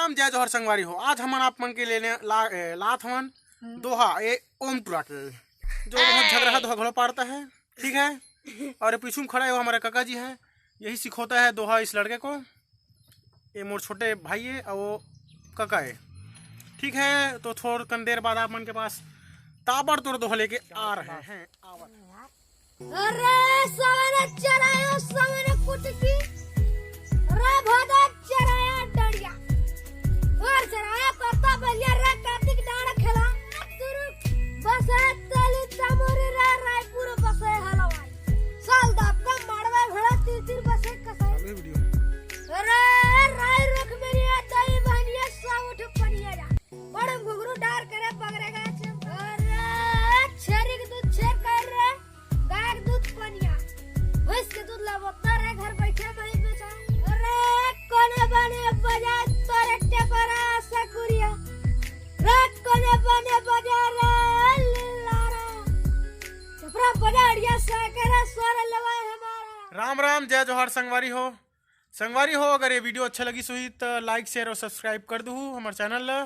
राम जय जोहर संगवारी हो। आज हमन आप मन के लेने लात हमन दोहा ये ओम टूरा के जो बहुत झगड़ा दोहा घोड़ा पाड़ता है, ठीक है। और ये पीछू में खड़ा है वो हमारे काका जी है, यही सिखोता है दोहा इस लड़के को। ये मोर छोटे भाई है और वो काका है, ठीक है। तो थोड़ कन देर बाद आप मन के पास ताबड़ तोड़ दोहा लेके आ रहे हैं। अरे सवेरे चराया सवेरे कुटकी रे भदा चराया डड़िया और चराया करता बलिया रे कार्तिक डांड खेला बस तली तमोरी रे रायपुर बसे हलवाई साल दाता मारवा भड़ा तीर बसे कसाई अरे राय रुख मेरी दई बहनिया सा उठ पनिया जा बड़ घुघरू डार करे पगरेगा अरे छेरी के दूध छेर कर रे गाय दूध पनिया भैंस के दूध लावता रे घर बैठे वही बेचा अरे कोने बने बजा तोरे टेपरा सकुरिया रे कोने बने बजा रे लारा चपरा बजाड़िया साकरा सोरे लवाए हमारा। राम राम जय जोहर संगवारी हो। संगवारी हो, अगर ये वीडियो अच्छा लगी सही तो लाइक शेयर और सब्सक्राइब कर दू हमारे चैनल ला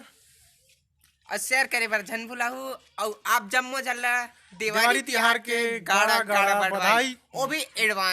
और शेयर करे बर झन भुलाहू। और आप जम्मो जल्ला दिवाली तिहार के गाड़ा गाड़ा बधाई, वो भी एडवांस।